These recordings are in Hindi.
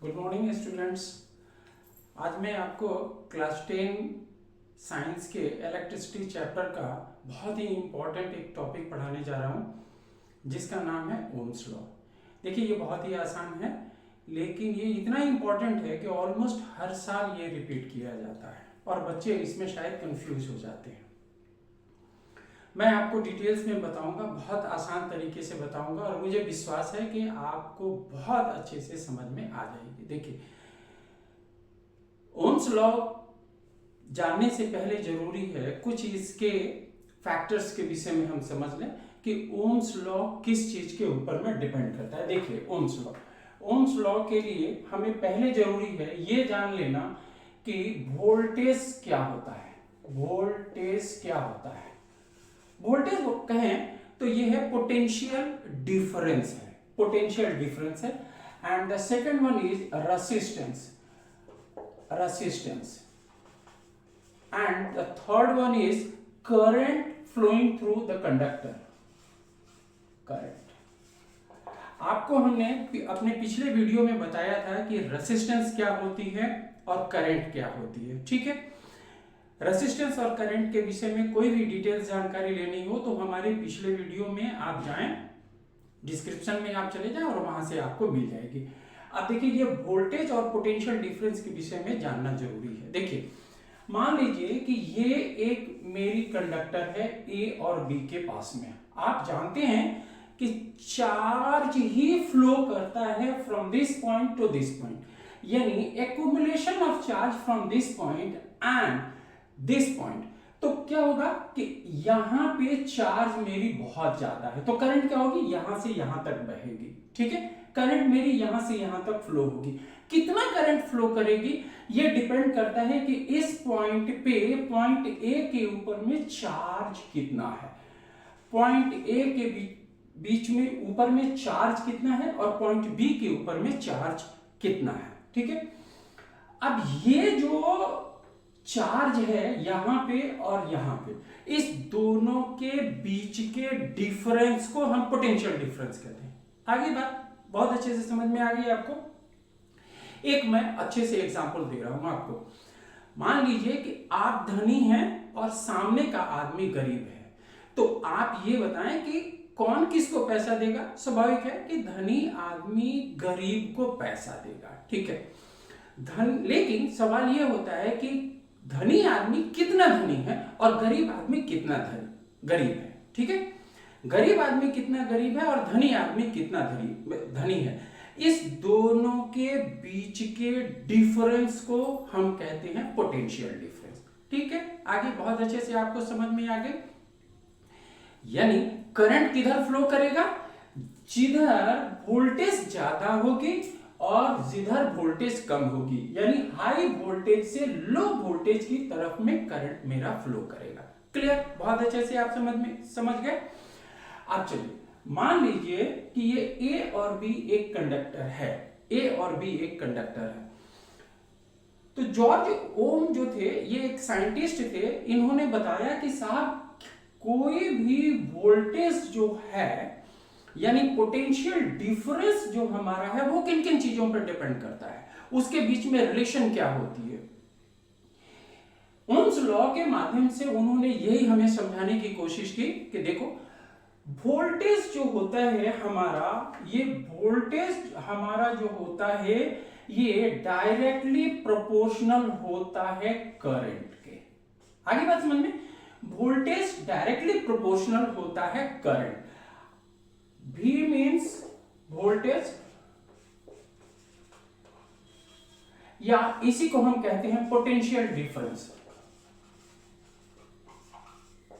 Good morning students. आज मैं आपको क्लास 10 साइंस के इलेक्ट्रिसिटी चैप्टर का बहुत ही इम्पोर्टेंट एक टॉपिक पढ़ाने जा रहा हूँ जिसका नाम है ओम्स लॉ। देखिए ये बहुत ही आसान है, लेकिन ये इतना इम्पोर्टेंट है कि ऑलमोस्ट हर साल ये रिपीट किया जाता है और बच्चे इसमें शायद कंफ्यूज हो जाते हैं। मैं आपको डिटेल्स में बताऊंगा, बहुत आसान तरीके से बताऊंगा और मुझे विश्वास है कि आपको बहुत अच्छे से समझ में आ जाएगी। देखिए, ओम्स लॉ जानने से पहले जरूरी है कुछ इसके फैक्टर्स के विषय में हम समझ लें कि ओम्स लॉ किस चीज के ऊपर में डिपेंड करता है। देखिए, ओम्स लॉ के लिए हमें पहले जरूरी है ये जान लेना कि वोल्टेज क्या होता है। वोल्टेज क्या होता है? वोल्टेज कहें तो ये है पोटेंशियल डिफरेंस है, पोटेंशियल डिफरेंस है। And the second one is resistance and the third one is current flowing through the conductor. Current आपको हमने अपने पिछले वीडियो में बताया था कि रेसिस्टेंस क्या होती है और करंट क्या होती है। ठीक है, रेसिस्टेंस और करंट के विषय में कोई भी डिटेल्स जानकारी लेनी हो तो हमारे पिछले वीडियो में आप जाएं, डिस्क्रिप्शन में आप चले जाएं और वहां से आपको मिल जाएगी। अब देखिए, ये वोल्टेज और पोटेंशियल डिफरेंस के विषय में जानना जरूरी है। देखिए, मान लीजिए कि ये एक मेरी कंडक्टर है ए और बी के पास में। आप जानते हैं कि चार्ज ही फ्लो करता है from this point to this point, यानी accumulation of charge from this point and this point. तो क्या होगा कि यहां पे चार्ज मेरी बहुत ज्यादा है तो करंट क्या होगी, यहां से यहां तक बहेगी। ठीक है, करंट मेरी यहां से यहां तक फ्लो होगी। कितना करंट फ्लो करेगी ये डिपेंड करता है कि इस पॉइंट पे, पॉइंट ए के ऊपर में चार्ज कितना है, पॉइंट ए के बीच में ऊपर में चार्ज कितना है और पॉइंट बी के ऊपर में चार्ज कितना है। ठीक है, अब ये जो चार्ज है यहां पे और यहां पे, इस दोनों के बीच के डिफरेंस को हम पोटेंशियल डिफरेंस कहते हैं। आगे बात बहुत अच्छे से समझ में आ गई आपको। एक मैं अच्छे से एग्जांपल दे रहा हूं आपको। मान लीजिए कि आप धनी हैं और सामने का आदमी गरीब है, तो आप ये बताएं कि कौन किसको पैसा देगा। स्वाभाविक है कि धनी आदमी गरीब को पैसा देगा। ठीक है, लेकिन सवाल यह होता है कि धनी आदमी कितना धनी है और गरीब आदमी कितना गरीब है। ठीक है, गरीब आदमी कितना गरीब है और धनी आदमी कितना धनी है। इस दोनों के बीच के डिफरेंस को हम कहते हैं पोटेंशियल डिफरेंस। ठीक है, आगे बहुत अच्छे से आपको समझ में आ गई। यानी करंट किधर फ्लो करेगा, जिधर वोल्टेज ज्यादा होगी और जिधर वोल्टेज कम होगी, यानी हाई वोल्टेज से लो वोल्टेज की तरफ में करंट मेरा फ्लो करेगा। क्लियर? बहुत अच्छे से आप समझ गए। अब चलिए, मान लीजिए कि ये ए और बी एक कंडक्टर है, ए और बी एक कंडक्टर है। तो जॉर्ज ओम जो थे, ये एक साइंटिस्ट थे, इन्होंने बताया कि साहब कोई भी वोल्टेज जो है, यानी पोटेंशियल डिफरेंस जो हमारा है, वो किन किन चीजों पर डिपेंड करता है, उसके बीच में रिलेशन क्या होती है। ओम्स लॉ के माध्यम से उन्होंने यही हमें समझाने की कोशिश की कि देखो, वोल्टेज जो होता है हमारा, ये वोल्टेज हमारा जो होता है ये डायरेक्टली प्रोपोर्शनल होता है करंट के। आगे बात समझ में, वोल्टेज डायरेक्टली प्रोपोर्शनल होता है करंट। V मीन्स वोल्टेज, या इसी को हम कहते हैं पोटेंशियल डिफरेंस।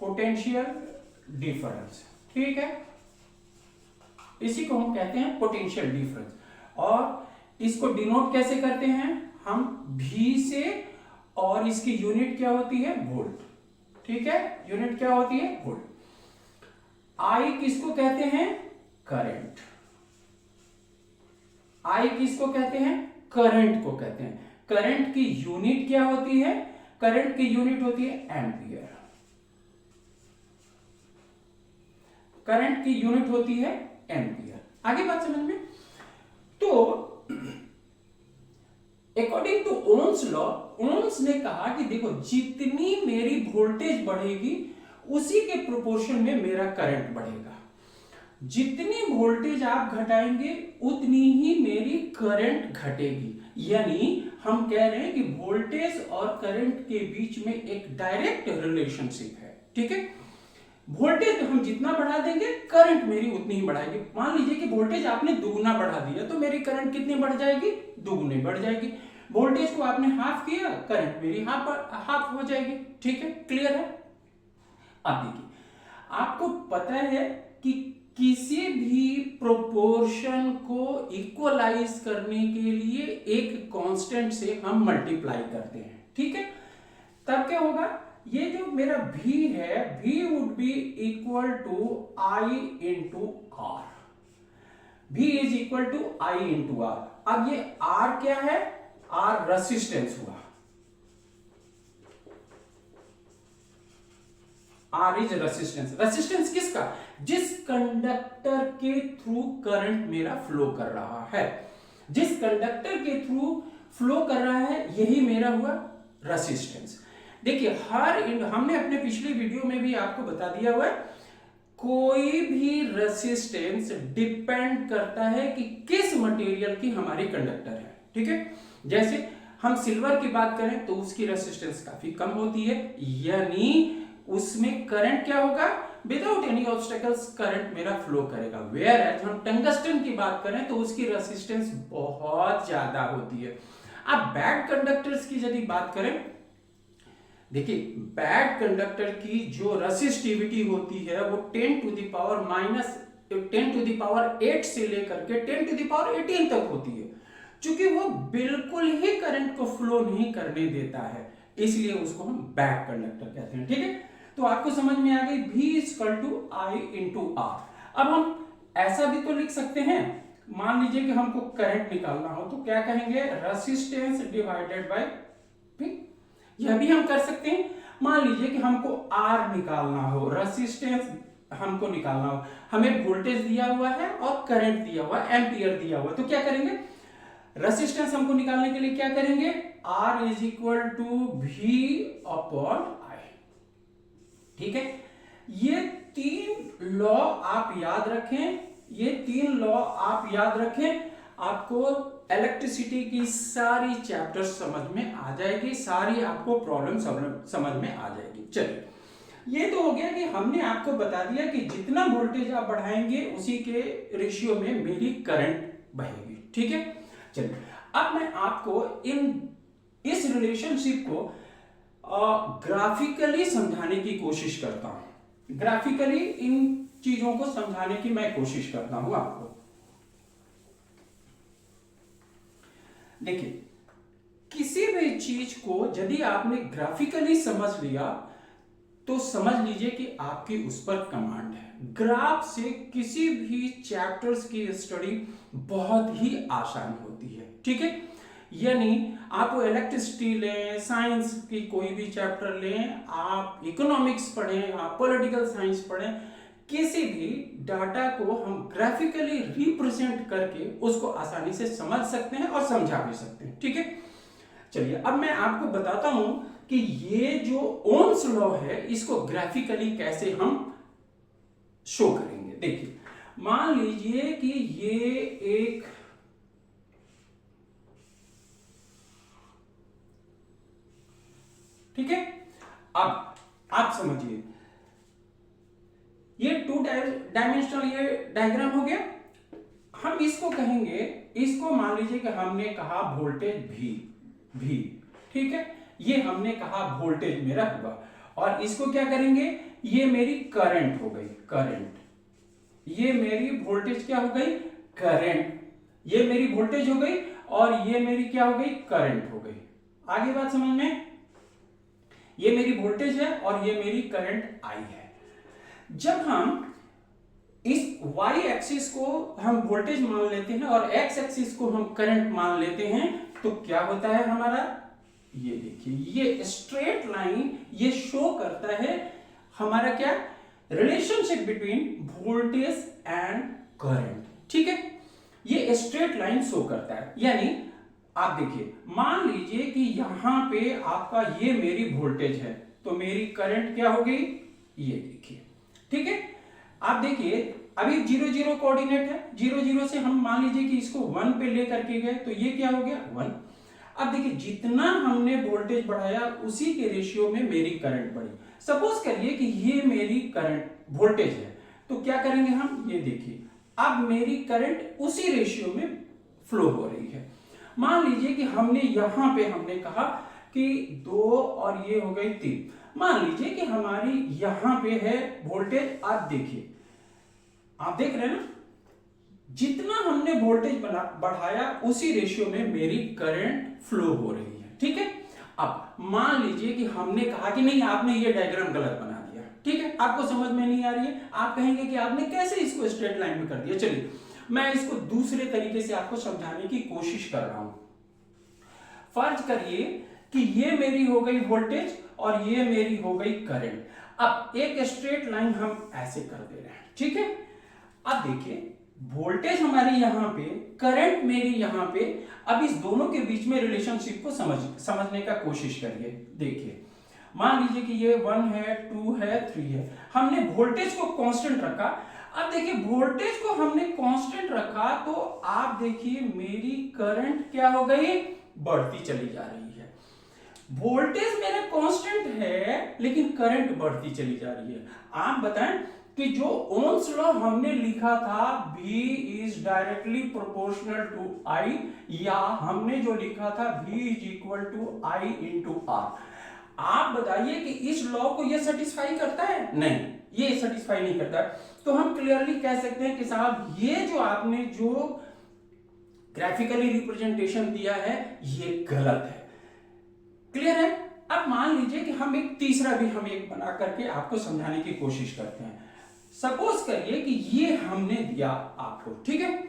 पोटेंशियल डिफरेंस, ठीक है, इसी को हम कहते हैं पोटेंशियल डिफरेंस। और इसको डिनोट कैसे करते हैं हम, V से, और इसकी यूनिट क्या होती है, वोल्ट। ठीक है, यूनिट क्या होती है, वोल्ट। I किसको कहते हैं, करंट। I किसको कहते हैं, करंट को कहते हैं। करंट की यूनिट क्या होती है, करंट की यूनिट होती है एम्पियर। करंट की यूनिट होती है एम्पियर। आगे बात समझ में। तो according to Ohm's law, Ohm's ने कहा कि देखो जितनी मेरी वोल्टेज बढ़ेगी उसी के प्रोपोर्शन में मेरा करंट बढ़ेगा, जितनी वोल्टेज आप घटाएंगे उतनी ही मेरी करंट घटेगी। यानी हम कह रहे हैं कि वोल्टेज और करंट के बीच में एक डायरेक्ट रिलेशनशिप है। ठीक है, वोल्टेज हम जितना बढ़ा देंगे करंट मेरी उतनी ही बढ़ाएगी। मान लीजिए कि वोल्टेज आपने दुगुना बढ़ा दिया तो मेरी करंट कितनी बढ़ जाएगी, दुगुनी बढ़ जाएगी। वोल्टेज को आपने हाफ किया, करंट मेरी हाफ हो जाएगी। ठीक है, क्लियर है। अब देखिए, आपको पता है कि किसी भी प्रोपोर्शन को इक्वलाइज करने के लिए एक कांस्टेंट से हम मल्टीप्लाई करते हैं। ठीक है, तब क्या होगा, ये जो मेरा v है, v would be equal to I into R. v is equal to I into R. अब ये R क्या है, R रेसिस्टेंस हुआ, R इज रेसिस्टेंस। रेसिस्टेंस किसका, जिस कंडक्टर के थ्रू करंट मेरा फ्लो कर रहा है, जिस कंडक्टर के थ्रू फ्लो कर रहा है यही मेरा हुआ रेसिस्टेंस। देखिए हमने अपने पिछली वीडियो में भी आपको बता दिया हुआ है, कोई भी रेसिस्टेंस डिपेंड करता है कि किस मटेरियल की हमारी कंडक्टर है। ठीक है, जैसे हम सिल्वर की बात करें तो उसकी रेसिस्टेंस काफी कम होती है, यानी उसमें करंट क्या होगा, विदाउट एनी ऑब्स्टेकल्स करंट मेरा फ्लो करेगा। वेयर एज हम टंगस्टन की बात करें तो उसकी रेसिस्टेंस बहुत ज्यादा होती है। अब बैड कंडक्टर्स की यदि बात करें, देखिए बैड कंडक्टर की जो रेसिस्टिविटी होती है वो 10 टू द पावर 8 से लेकर के 10 टू द पावर 18 तक होती है। क्योंकि वो बिल्कुल ही करंट को फ्लो नहीं करने देता है, इसलिए उसको हम बैड कंडक्टर कहते हैं। ठीक है, तो आपको समझ में आ गई V equal to I into R. अब हम ऐसा भी तो लिख सकते हैं, मान लीजिए कि हमको करंट निकालना हो तो क्या कहेंगे, रेसिस्टेंस डिवाइडेड बाय V। यह भी हम कर सकते हैं। मान लीजिए कि हमको R निकालना हो, रेसिस्टेंस हमको निकालना हो, हमें वोल्टेज दिया हुआ है और करंट दिया हुआ है, एम्पियर दिया हुआ है, तो क्या करेंगे, रेसिस्टेंस हमको निकालने के लिए क्या करेंगे, R is equal to V upon I। ठीक है, ये तीन लॉ आप याद रखें, ये तीन लॉ आप याद रखें, आपको इलेक्ट्रिसिटी की सारी चैप्टर्स समझ में आ जाएगी, सारी आपको प्रॉब्लम समझ में आ जाएगी। चलिए, ये तो हो गया कि हमने आपको बता दिया कि जितना वोल्टेज आप बढ़ाएंगे उसी के रेशियो में मेरी करंट बहेगी। ठीक है, चलिए अब मैं आपको इस रिलेशनशिप को ग्राफिकली समझाने की कोशिश करता हूं। ग्राफिकली इन चीजों को समझाने की मैं कोशिश करता हूं आपको। देखिए, किसी भी चीज को यदि आपने ग्राफिकली समझ लिया तो समझ लीजिए कि आपकी उस पर कमांड है। ग्राफ से किसी भी चैप्टर्स की स्टडी बहुत ही आसान होती है। ठीक है, यानी आप इलेक्ट्रिसिटी लें, साइंस की कोई भी चैप्टर लें, आप इकोनॉमिक्स पढ़ें, आप पॉलिटिकल साइंस पढ़ें, किसी भी डाटा को हम ग्राफिकली रिप्रेजेंट करके उसको आसानी से समझ सकते हैं और समझा भी सकते हैं। ठीक है, चलिए अब मैं आपको बताता हूं कि ये जो ओम्स लॉ है इसको ग्राफिकली कैसे हम शो करेंगे। देखिए, मान लीजिए कि ये एक ठीक है, अब आप समझिए, ये 2 डायमेंशनल ये डायग्राम हो गया। हम इसको कहेंगे, इसको मान लीजिए कि हमने कहा वोल्टेज V। ठीक है, ये हमने कहा वोल्टेज मेरा हुआ, और इसको क्या करेंगे, ये मेरी करंट हो गई, करंट, ये मेरी वोल्टेज क्या हो गई, करंट, ये मेरी वोल्टेज हो गई और ये मेरी क्या हो गई, करंट हो गई। आगे बात समझ में, ये मेरी वोल्टेज है और ये मेरी करंट I है। जब हम इस y एक्सिस को हम वोल्टेज मान लेते हैं और x एक्सिस को हम करंट मान लेते हैं तो क्या होता है हमारा, ये देखिए, ये स्ट्रेट लाइन ये शो करता है हमारा क्या, relationship between voltage and current. ठीक है, ये स्ट्रेट लाइन शो करता है, यानी आप देखिए, मान लीजिए कि यहां पे आपका ये मेरी वोल्टेज है, तो मेरी करंट क्या हो गई, ये देखिए, ठीक है। आप देखिए अभी 0 0 कोऑर्डिनेट है, 0 0 से हम मान लीजिए कि इसको 1 पे लेकर के गए, तो ये क्या हो गया 1। अब देखिए जितना हमने वोल्टेज बढ़ाया उसी के रेशियो में मेरी करंट बढ़ी। सपोज करिए कि ये मेरी करंट वोल्टेज है, तो क्या करेंगे हम, ये देखिए अब मेरी करंट उसी रेशियो में फ्लो हो रही है। मान लीजिए कि हमने यहां पे हमने कहा कि 2 और ये हो गई 3। मान लीजिए कि हमारी यहां पे है वोल्टेज, आप देखिए, आप देख रहे हैं ना, जितना हमने वोल्टेज बढ़ाया उसी रेशियो में मेरी करंट फ्लो हो रही है, ठीक है। अब मान लीजिए कि हमने कहा कि नहीं, आपने ये डायग्राम गलत बना दिया, ठीक है, आपको समझ में नहीं आ रही है, आप कहेंगे कि आपने कैसे इसको स्ट्रेट लाइन में कर दिया। चलिए मैं इसको दूसरे तरीके से आपको समझाने की कोशिश कर रहा हूं। फर्ज करिए कि ये मेरी हो गई वोल्टेज और ये मेरी हो गई करंट। अब एक स्ट्रेट लाइन हम ऐसे कर दे रहे हैं, ठीक है। अब देखिए वोल्टेज हमारी यहां पे, करंट मेरी यहां पे। अब इस दोनों के बीच में रिलेशनशिप को समझने का कोशिश करिए। देखिए मान लीजिए कि ये 1 है, 2 है, 3 है, हमने वोल्टेज को कांस्टेंट रखा। अब देखिए वोल्टेज को हमने कांस्टेंट रखा, तो आप देखिए मेरी करंट क्या हो गई, बढ़ती चली जा रही है। वोल्टेज मेरा कांस्टेंट है लेकिन करंट बढ़ती चली जा रही है। आप बताएं कि जो ओम्स लॉ हमने लिखा था V is directly proportional to I, या हमने जो लिखा था V is equal to I into R, आप बताइए कि इस लॉ को यह सेटिस्फाई करता है? नहीं, ये सेटिस्फाई नहीं करता है। तो हम क्लियरली कह सकते हैं कि साहब ये जो आपने जो ग्राफिकली रिप्रेजेंटेशन दिया है ये गलत है। क्लियर है? अब मान लीजिए कि हम एक तीसरा भी हम एक बना करके आपको समझाने की कोशिश करते हैं। सपोज करिए कि ये हमने दिया आपको, ठीक है,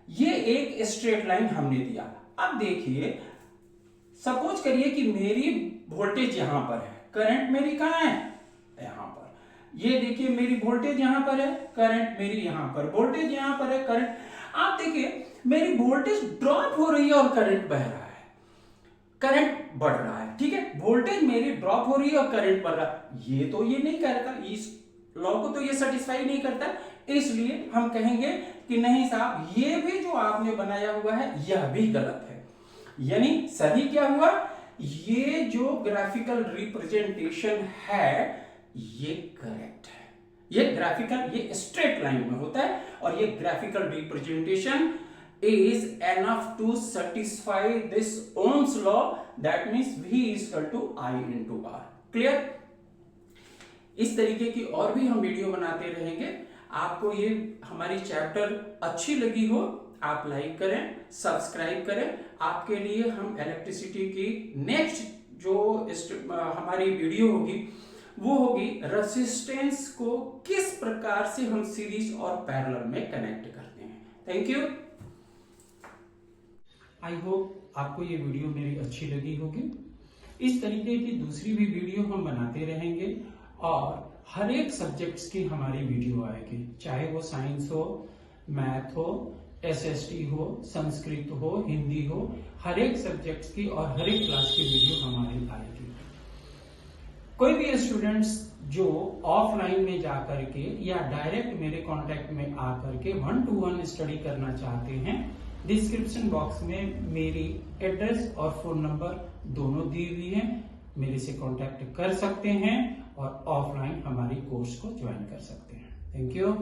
ये एक स्ट्रेट लाइन हमने दिया। अब देखिए सपोज करिए कि मेरी वोल्टेज यहां पर है, करंट मेरी कहां है, यहां पर। ये देखिए मेरी वोल्टेज यहां पर है, करंट मेरी यहां पर, वोल्टेज यहां पर है, करंट। आप देखिए मेरी वोल्टेज ड्रॉप हो रही है और करंट बह रहा है, करंट बढ़ रहा है, ठीक है। वोल्टेज मेरी ड्रॉप हो रही है और करंट बढ़ रहा है। ये तो ये नहीं करता, इस लॉ को तो ये सेटिस्फाई नहीं करता, इसलिए हम कहेंगे कि नहीं साहब ये भी जो आपने बनाया हुआ है यह भी गलत है। यानी सही क्या हुआ, ये जो ग्राफिकल रिप्रेजेंटेशन है ये करेक्ट है। ये ग्राफिकल, ये स्ट्रेट लाइन में होता है और ये graphical representation is enough to satisfy this Ohm's law, that means V is equal to I into R. Clear? इस तरीके की और भी हम वीडियो बनाते रहेंगे। आपको ये हमारी चैप्टर अच्छी लगी हो, आप लाइक करें, सब्सक्राइब करें। आपके लिए हम इलेक्ट्रिसिटी की नेक्स्ट जो हमारी वीडियो होगी वो होगी रेजिस्टेंस को किस प्रकार से हम सीरीज और पैरेलल में कनेक्ट करते हैं। Thank you. आई होप आपको ये वीडियो मेरी अच्छी लगी होगी। इस तरीके की दूसरी भी वीडियो हम बनाते रहेंगे और हर एक सब्जेक्ट्स की हमारी वीडियो आएगी, चाहे वो साइंस हो, मैथ हो, एसएसटी हो, संस्कृत हो, हिंदी हो, हर एक सब्जेक्ट्स की और हर एक क्लास की वीडियो हमारी आएगी। कोई भी स्टूडेंट्स जो ऑफलाइन में जाकर के या डायरेक्ट मेरे कांटेक्ट में आकर के 1-to-1 स्टडी करना चाहते हैं, डिस्क्रिप्शन बॉक्स में मेरी एड्रेस और फोन नंबर दोनों दी हुई है, मेरे से कांटेक्ट कर सकते हैं और ऑफलाइन हमारी कोर्स को ज्वाइन कर सकते हैं। Thank you.